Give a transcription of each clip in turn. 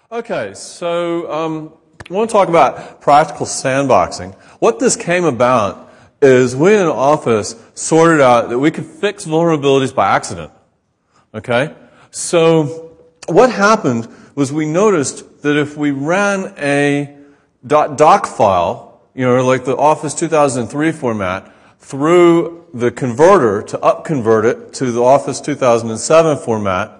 Okay, so I want to talk about practical sandboxing. What this came about is we in Office sorted out that we could fix vulnerabilities by accident. Okay? So what happened was we noticed that if we ran a .doc file, like the Office 2003 format, through the converter to upconvert it to the Office 2007 format,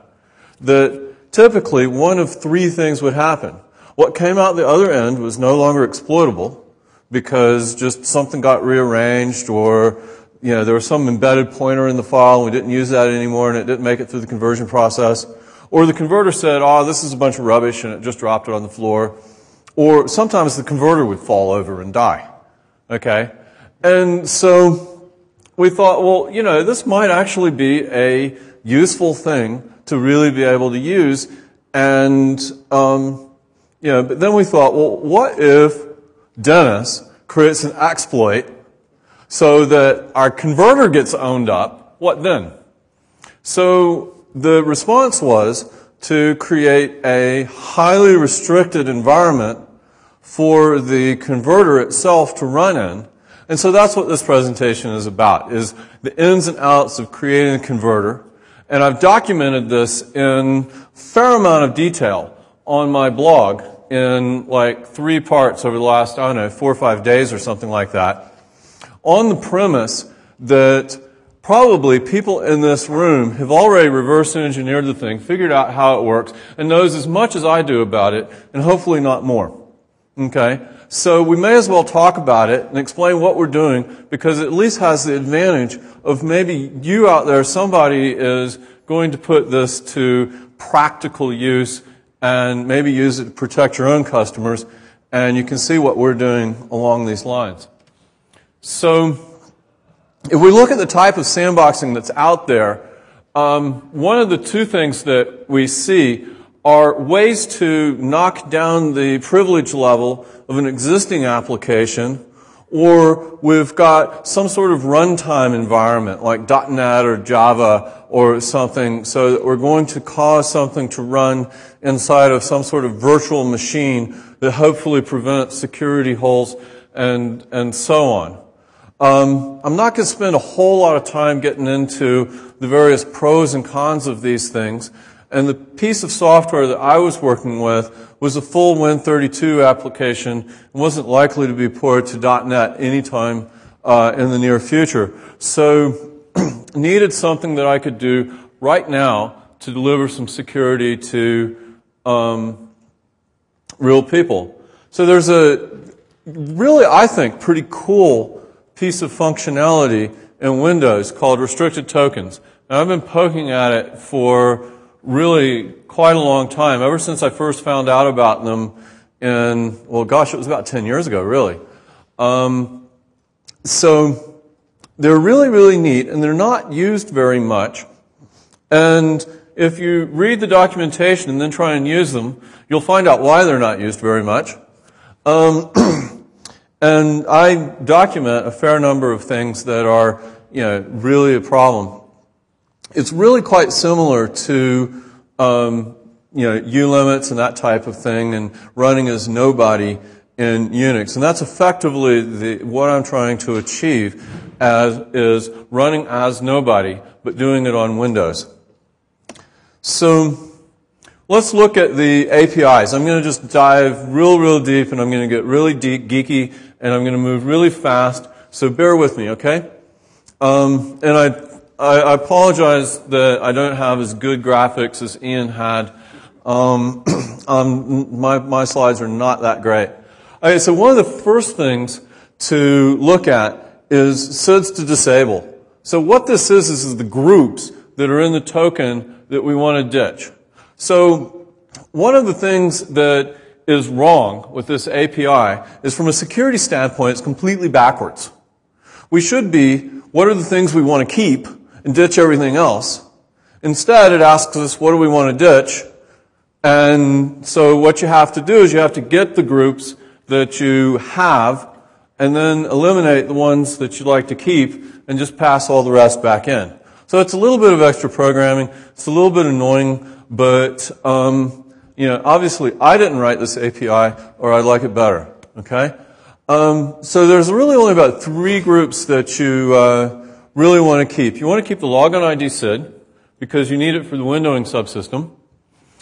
that typically one of three things would happen. What came out the other end was no longer exploitable because just something got rearranged, or there was some embedded pointer in the file and we didn't use that anymore and it didn't make it through the conversion process. Or the converter said, this is a bunch of rubbish, and it just dropped it on the floor. Or sometimes the converter would fall over and die. Okay? And so we thought, this might actually be a useful thing to really be able to use. And, but then we thought, what if Dennis creates an exploit so that our converter gets owned up? What then? So the response was to create a highly restricted environment for the converter itself to run in. And so that's what this presentation is about, is the ins and outs of creating a converter. And I've documented this in a fair amount of detail on my blog in like 3 parts over the last, 4 or 5 days or something like that, on the premise that probably people in this room have already reverse engineered the thing, figured out how it works, and knows as much as I do about it, and hopefully not more. Okay? So we may as well talk about it and explain what we're doing, because it at least has the advantage of maybe you out there, somebody is going to put this to practical use and maybe use it to protect your own customers, and you can see what we're doing along these lines. So if we look at the type of sandboxing that's out there, one of the two things that we see are ways to knock down the privilege level of an existing application, or we've got some sort of runtime environment like .NET or Java or something, so that we're going to cause something to run inside of some sort of virtual machine that hopefully prevents security holes and so on. I'm not going to spend a whole lot of time getting into the various pros and cons of these things. And the piece of software that I was working with was a full Win32 application and wasn't likely to be ported to .NET anytime in the near future. So needed something that I could do right now to deliver some security to real people. So there's a really, I think, pretty cool piece of functionality in Windows called restricted tokens. Now, I've been poking at it for really quite a long time, ever since I first found out about them in, it was about 10 years ago, really. So they're really, really neat, and they're not used very much. And if you read the documentation and then try and use them, you'll find out why they're not used very much. And I document a fair number of things that are, really a problem. It's really quite similar to, ulimits and that type of thing, and running as nobody in Unix. And that's effectively what I'm trying to achieve, is running as nobody, but doing it on Windows. So let's look at the APIs. I'm going to just dive real deep, and I'm going to get really deep, geeky, and I'm going to move really fast. So bear with me, okay? And I apologize that I don't have as good graphics as Ian had. My slides are not that great. Okay, so one of the first things to look at is SIDS to disable. So what this is the groups that are in the token that we want to ditch. So one of the things that is wrong with this API is, from a security standpoint, it's completely backwards. We should be, what are the things we want to keep, and ditch everything else. Instead, it asks us, what do we want to ditch? And so what you have to do is you have to get the groups that you have and then eliminate the ones that you'd like to keep and just pass all the rest back in. So it's a little bit of extra programming. It's a little bit annoying, but obviously I didn't write this API, or I'd like it better. Okay? So there's really only about 3 groups that you really want to keep. You want to keep the logon ID SID, because you need it for the windowing subsystem.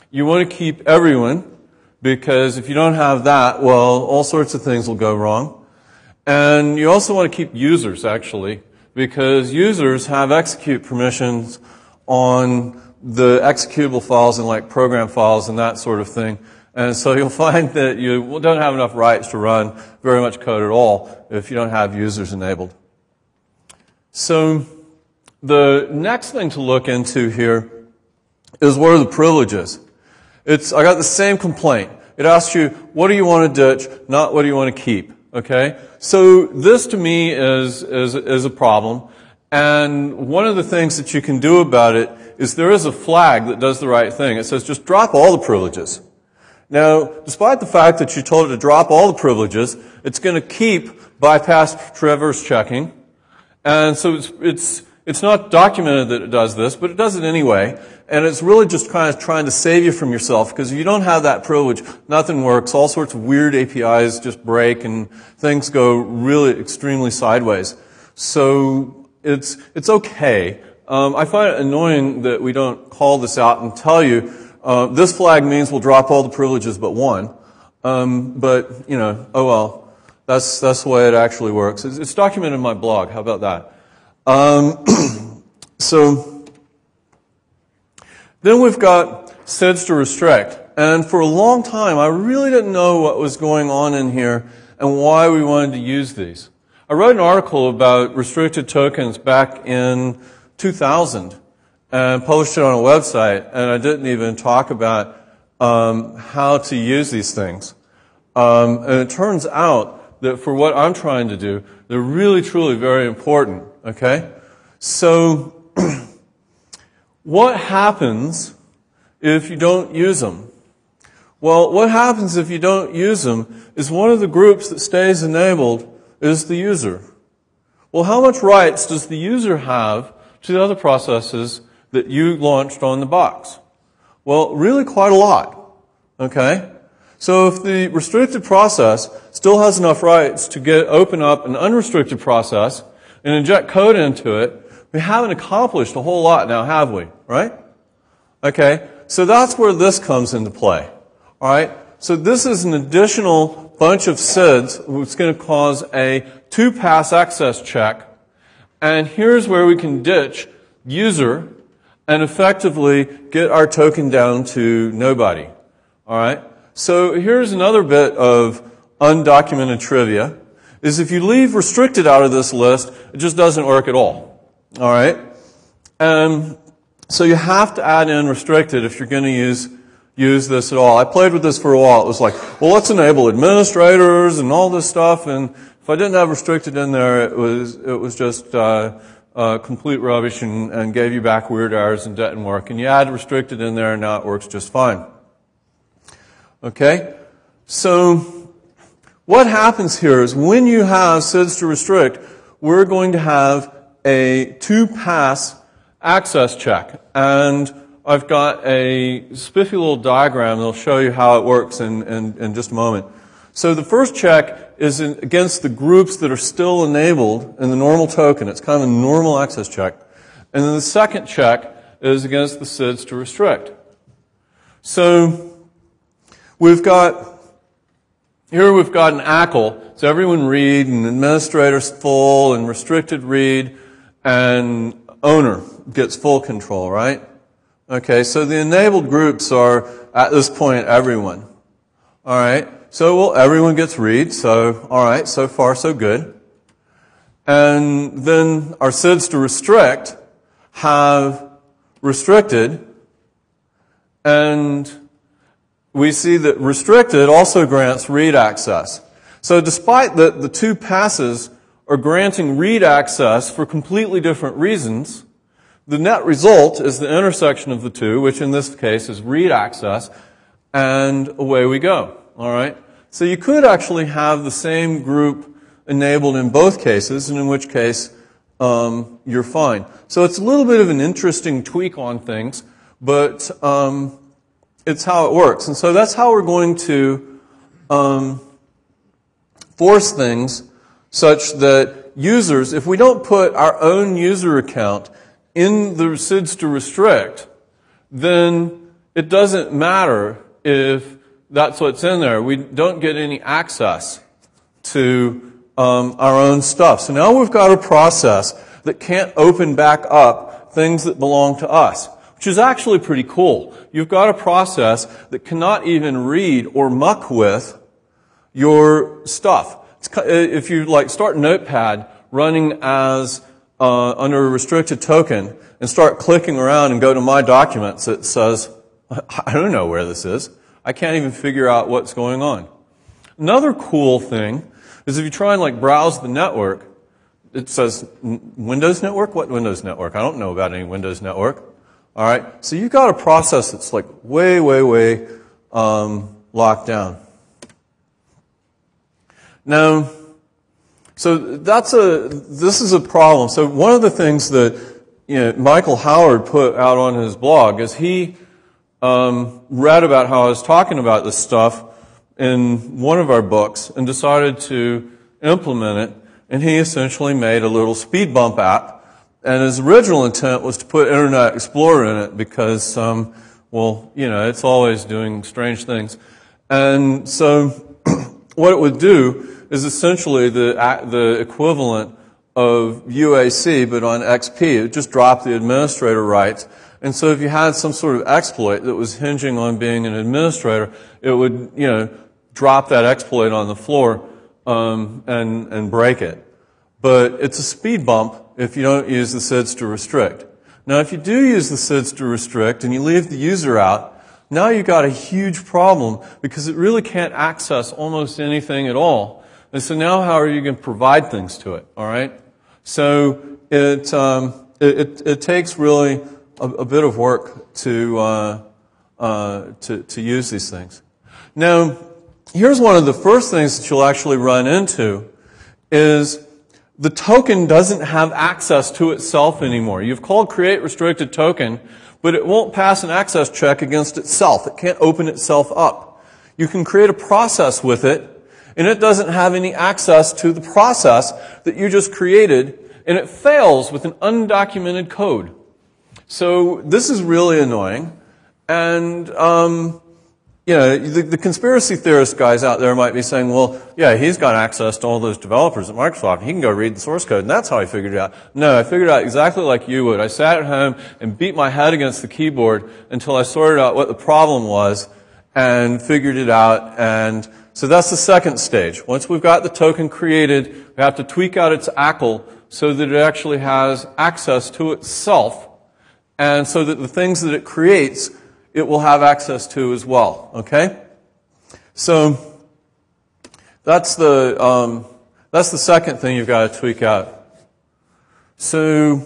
You want to keep everyone, because if you don't have that, well, all sorts of things will go wrong. And you also want to keep users, actually, because users have execute permissions on the executable files and like program files and that sort of thing. And so you'll find that you don't have enough rights to run very much code at all if you don't have users enabled. So the next thing to look into here is what are the privileges. I got the same complaint. It asks you, what do you want to ditch, not what do you want to keep. Okay? So this to me is a problem. And one of the things that you can do about it is there is a flag that does the right thing. It says just drop all the privileges. Now, despite the fact that you told it to drop all the privileges, it's going to keep bypass traverse checking. And so it's not documented that it does this, but it does it anyway. And it's really just kind of trying to save you from yourself, because if you don't have that privilege, nothing works. All sorts of weird APIs just break and things go really extremely sideways. So it's okay. I find it annoying that we don't call this out and tell you, this flag means we'll drop all the privileges but one. But, oh well. That's the way it actually works. It's documented in my blog. How about that? So then we've got SIDs to restrict. And for a long time, I really didn't know what was going on in here and why we wanted to use these. I wrote an article about restricted tokens back in 2000 and published it on a website, and I didn't even talk about how to use these things. And it turns out that for what I'm trying to do, they're really, truly very important. Okay? So, what happens if you don't use them? Well, what happens if you don't use them is one of the groups that stays enabled is the user. Well, how much rights does the user have to the other processes that you launched on the box? Well, really quite a lot. Okay? So if the restricted process still has enough rights to open up an unrestricted process and inject code into it, we haven't accomplished a whole lot now, have we? Right? Okay, so that's where this comes into play. All right? So this is an additional bunch of SIDs which is going to cause a 2-pass access check. And here's where we can ditch user and effectively get our token down to nobody. All right? So here's another bit of undocumented trivia, is if you leave restricted out of this list, it just doesn't work at all. All right? So you have to add in restricted if you're going to use this at all. I played with this for a while. It was like, well, let's enable administrators and all this stuff, and if I didn't have restricted in there, it was just complete rubbish and gave you back weird errors and didn't work. And you add restricted in there, and now it works just fine. Okay? So what happens here is when you have SIDs to restrict, we're going to have a 2-pass access check. And I've got a spiffy little diagram that'll show you how it works in just a moment. So the first check is against the groups that are still enabled in the normal token. It's kind of a normal access check. And then the second check is against the SIDs to restrict. So we've got an ACL, so everyone read, and administrators full, and restricted read, and owner gets full control, right? Okay, so the enabled groups are, at this point, everyone. All right, so, well, everyone gets read, so, all right, so far so good. And then our SIDs to restrict have restricted, and we see that restricted also grants read access. So despite that the 2 passes are granting read access for completely different reasons, the net result is the intersection of the two, which in this case is read access, and away we go. All right? So you could actually have the same group enabled in both cases, and in which case you're fine. So it's a little bit of an interesting tweak on things, but it's how it works. And so that's how we're going to force things such that users, if we don't put our own user account in the SIDS to restrict, then it doesn't matter if that's what's in there. We don't get any access to our own stuff. So now we've got a process that can't open back up things that belong to us, which is actually pretty cool. You've got a process that cannot even read or muck with your stuff. If you start Notepad running as under a restricted token and start clicking around and go to My Documents, it says, I don't know where this is. I can't even figure out what's going on. Another cool thing is if you try and browse the network, it says Windows Network? What Windows Network? I don't know about any Windows Network. All right, so you've got a process that's way, way, way locked down. Now, so this is a problem. So one of the things that Michael Howard put out on his blog is he read about how I was talking about this stuff in one of our books and decided to implement it, and he essentially made a little speed bump app. And his original intent was to put Internet Explorer in it because, it's always doing strange things. And so what it would do is essentially the equivalent of UAC, but on XP. It would just drop the administrator rights. And so if you had some sort of exploit that was hinging on being an administrator, it would, drop that exploit on the floor and break it. But it's a speed bump if you don't use the SIDS to restrict. Now, if you do use the SIDS to restrict and you leave the user out, now you've got a huge problem because it really can't access almost anything at all. And so now how are you going to provide things to it, all right? So it takes really a bit of work to use these things. Now, here's one of the first things that you'll actually run into is the token doesn't have access to itself anymore. You've called create restricted token, but it won't pass an access check against itself. It can't open itself up. You can create a process with it, and it doesn't have any access to the process that you just created, and it fails with an undocumented code. So this is really annoying, and the conspiracy theorist guys out there might be saying, well, yeah, he's got access to all those developers at Microsoft. He can go read the source code, and that's how I figured it out. No, I figured it out exactly like you would. I sat at home and beat my head against the keyboard until I sorted out what the problem was and figured it out. And so that's the second stage. Once we've got the token created, we have to tweak out its ACL so that it actually has access to itself, and so that the things that it creates it will have access to as well, okay? So that's the second thing you've got to tweak out. So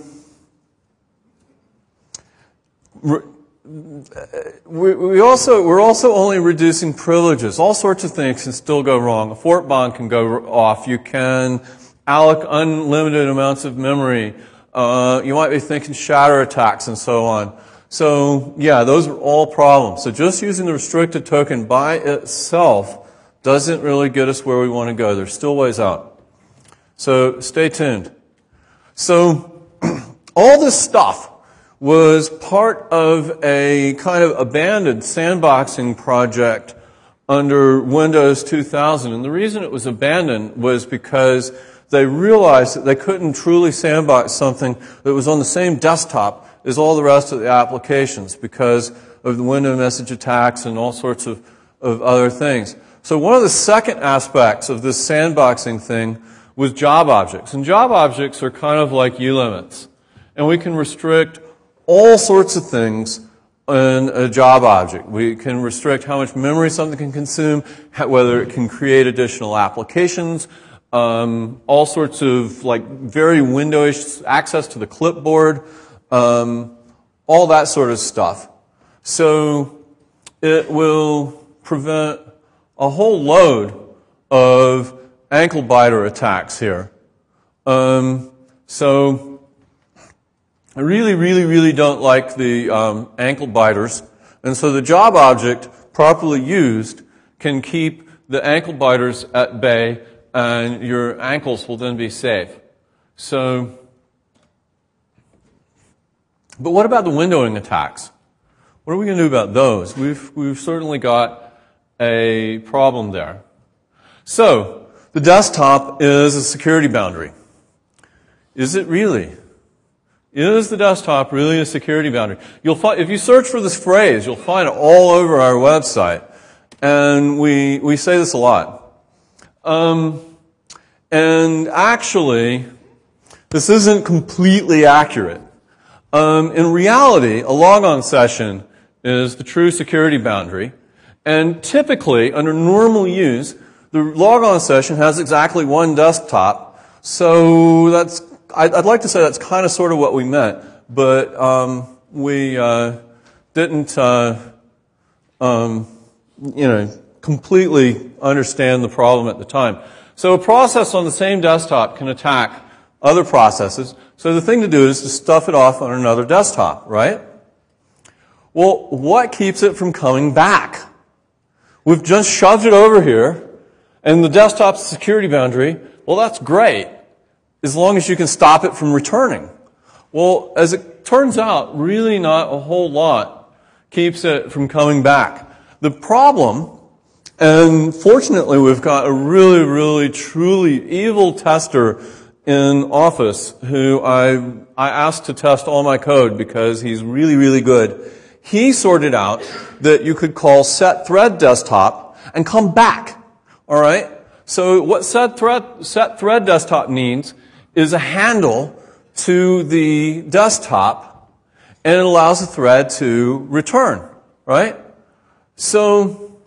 we're also only reducing privileges. All sorts of things can still go wrong. A fort bond can go off. You can alloc unlimited amounts of memory. You might be thinking shatter attacks and so on. So, yeah, those are all problems. So just using the restricted token by itself doesn't really get us where we want to go. There's still ways out. So stay tuned. So all this stuff was part of a kind of abandoned sandboxing project under Windows 2000. And the reason it was abandoned was because they realized that they couldn't truly sandbox something that was on the same desktop as all the rest of the applications because of the window message attacks and all sorts of other things. So one of the second aspects of this sandboxing thing was job objects. And job objects are kind of like ulimits. And we can restrict all sorts of things in a job object. We can restrict how much memory something can consume, whether it can create additional applications, all sorts of very windowish access to the clipboard, all that sort of stuff. So it will prevent a whole load of ankle biter attacks here. So I really, really, really don't like the ankle biters. And so the job object, properly used, can keep the ankle biters at bay, and your ankles will then be safe. So, but what about the windowing attacks? What are we going to do about those? We've certainly got a problem there. So, the desktop is a security boundary. Is it really? Is the desktop really a security boundary? You'll find, if you search for this phrase, you'll find it all over our website. And we say this a lot. And actually, this isn't completely accurate. In reality, a logon session is the true security boundary. And typically, under normal use, the logon session has exactly one desktop. So that's, I'd like to say that's kind of sort of what we meant, but we didn't, completely understand the problem at the time. So a process on the same desktop can attack other processes. So the thing to do is to stuff it off on another desktop, right? Well, what keeps it from coming back? We've just shoved it over here, and the desktop's security boundary. Well, that's great, as long as you can stop it from returning. Well, as it turns out, really not a whole lot keeps it from coming back. The problem, and fortunately we've got a really, really, truly evil tester in Office who I asked to test all my code because he's really, really good. He sorted out that you could call set thread desktop and come back. All right? So what set thread desktop needs is a handle to the desktop, and it allows the thread to return. Right? So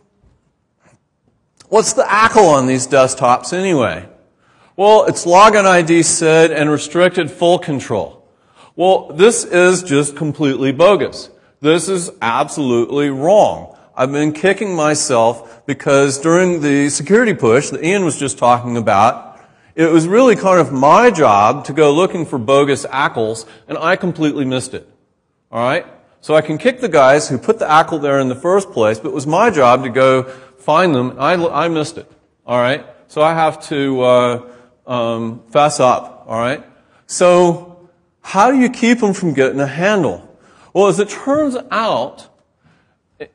what's the ACL on these desktops anyway? Well, it's login ID SID and restricted full control. Well, this is just completely bogus. This is absolutely wrong. I've been kicking myself because during the security push that Ian was just talking about, it was really kind of my job to go looking for bogus ACLs, and I completely missed it. All right? So I can kick the guys who put the ACL there in the first place, but it was my job to go find them. I missed it. All right? So I have to fess up. All right? So how do you keep them from getting a handle? Well, as it turns out,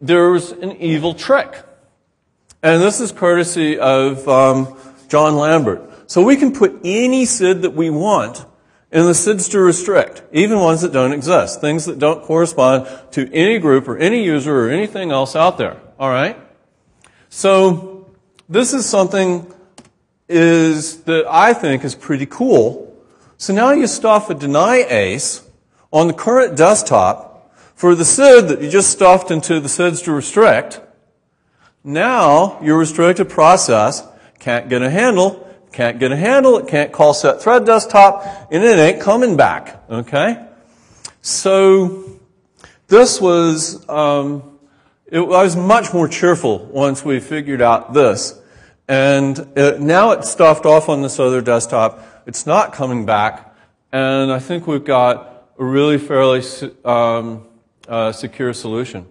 there's an evil trick. And this is courtesy of John Lambert. So we can put any SID that we want in the SIDs to restrict, even ones that don't exist, things that don't correspond to any group or any user or anything else out there. All right? So this is something that I think is pretty cool. So now you stuff a deny ACE on the current desktop for the SID that you just stuffed into the SIDs to restrict. Now your restricted process can't get a handle, it can't call set thread desktop, and it ain't coming back. Okay? So this was, I was much more cheerful once we figured out this. And now it's stuffed off on this other desktop. It's not coming back. And I think we've got a really fairly secure solution.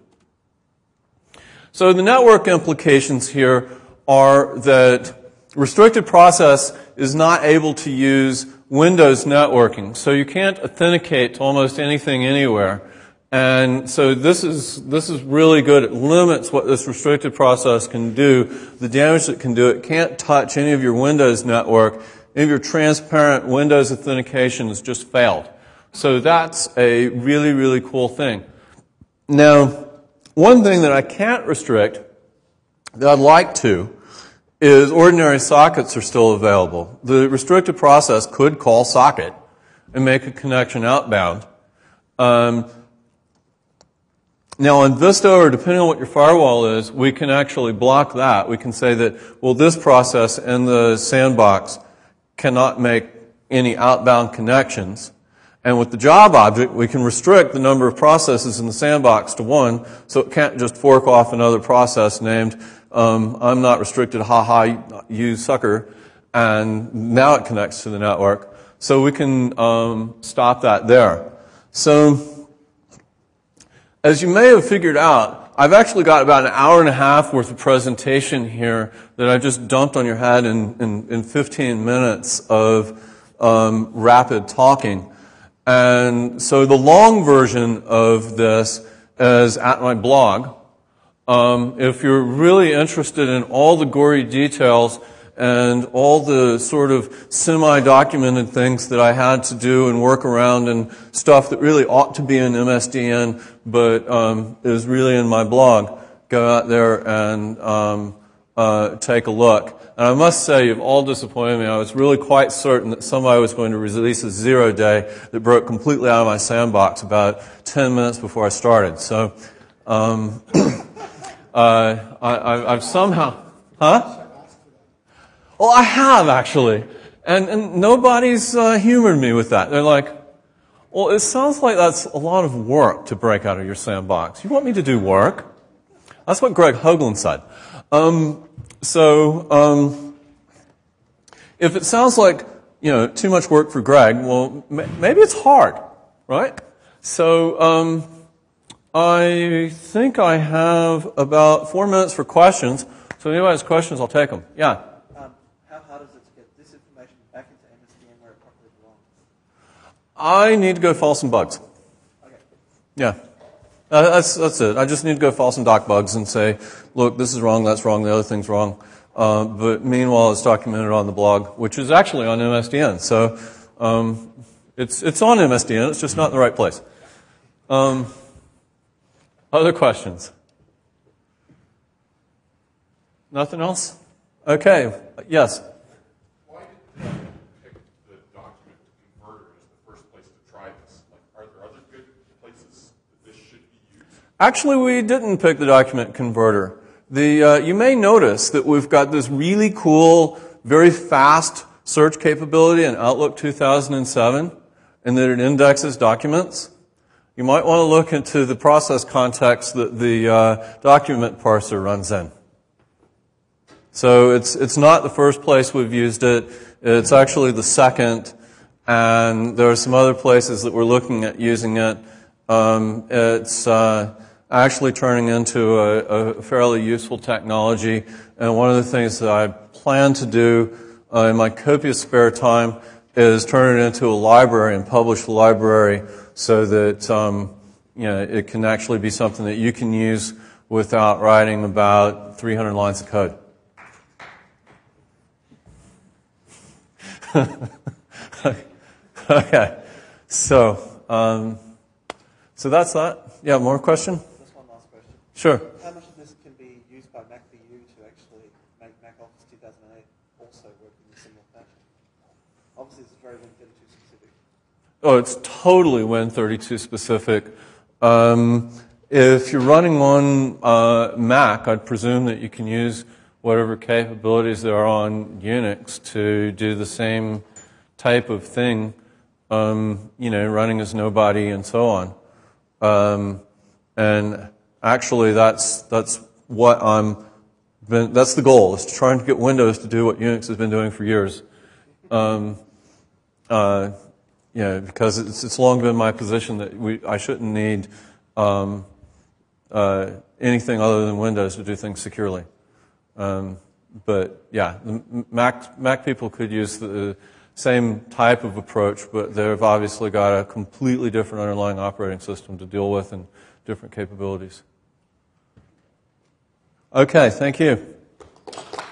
So the network implications here are that restricted process is not able to use Windows networking. So you can't authenticate to almost anything anywhere. And so this is really good. It limits what this restricted process can do, the damage it can do. It can't touch any of your Windows network. Any of your transparent Windows authentication has just failed. So that's a really, really cool thing. Now, one thing that I can't restrict that I'd like to is ordinary sockets are still available. The restricted process could call socket and make a connection outbound. Now on Vista, or depending on what your firewall is, we can actually block that. We can say that, well, this process in the sandbox cannot make any outbound connections. And with the job object, we can restrict the number of processes in the sandbox to 1, so it can't just fork off another process named, I'm not restricted, haha, you sucker, and now it connects to the network. So we can stop that there. So As you may have figured out, I've actually got about an hour and a half worth of presentation here that I just dumped on your head in 15 minutes of rapid talking. And so the long version of this is at my blog. If you're really interested in all the gory details and all the sort of semi-documented things that I had to do and work around and stuff that really ought to be in MSDN but is really in my blog, go out there and take a look. And I must say, you've all disappointed me. I was really quite certain that somebody was going to release a 0-day that broke completely out of my sandbox about 10 minutes before I started. So I've somehow... Huh? Well, I have, actually. And nobody's humored me with that. They're like, well, it sounds like that's a lot of work to break out of your sandbox. You want me to do work? That's what Greg Hoagland said. If it sounds like, too much work for Greg, well, maybe it's hard, right? So I think I have about 4 minutes for questions. So if anybody has questions, I'll take them. Yeah? How hard is it to get this information back into MSDN where it properly belongs? I need to go file some bugs. Okay. Yeah. That's it. I just need to go file some doc bugs and say, look, this is wrong, that's wrong, the other thing's wrong. But meanwhile, it's documented on the blog, which is actually on MSDN. So it's on MSDN, it's just not in the right place. Other questions? Nothing else? Okay. Yes? Why did you pick the document converter as the first place to try this? Are there other good places that this should be used? Actually, we didn't pick the document converter. You may notice that we've got this really cool, very fast search capability in Outlook 2007, and that it indexes documents. You might want to look into the process context that the document parser runs in. So it's not the first place we've used it. It's actually the second, and there are some other places that we're looking at using it. It's actually turning into a fairly useful technology, and one of the things that I plan to do in my copious spare time is turn it into a library and publish the library so that it can actually be something that you can use without writing about 300 lines of code. Okay, so that's that. Yeah, more question? Just one last question. Sure. How much of this can be used by MacVU to actually make Mac Office 2008 also work in a similar fashion? Obviously, it's very Win32 specific. Oh, it's totally Win32 specific. If you're running on Mac, I'd presume that you can use whatever capabilities there are on Unix to do the same type of thing, running as nobody and so on. And actually, that's what that's the goal, is to try and get Windows to do what Unix has been doing for years. Because it's long been my position that I shouldn't need anything other than Windows to do things securely. But yeah, the Mac people could use the same type of approach, but they've obviously got a completely different underlying operating system to deal with and different capabilities. Okay, thank you.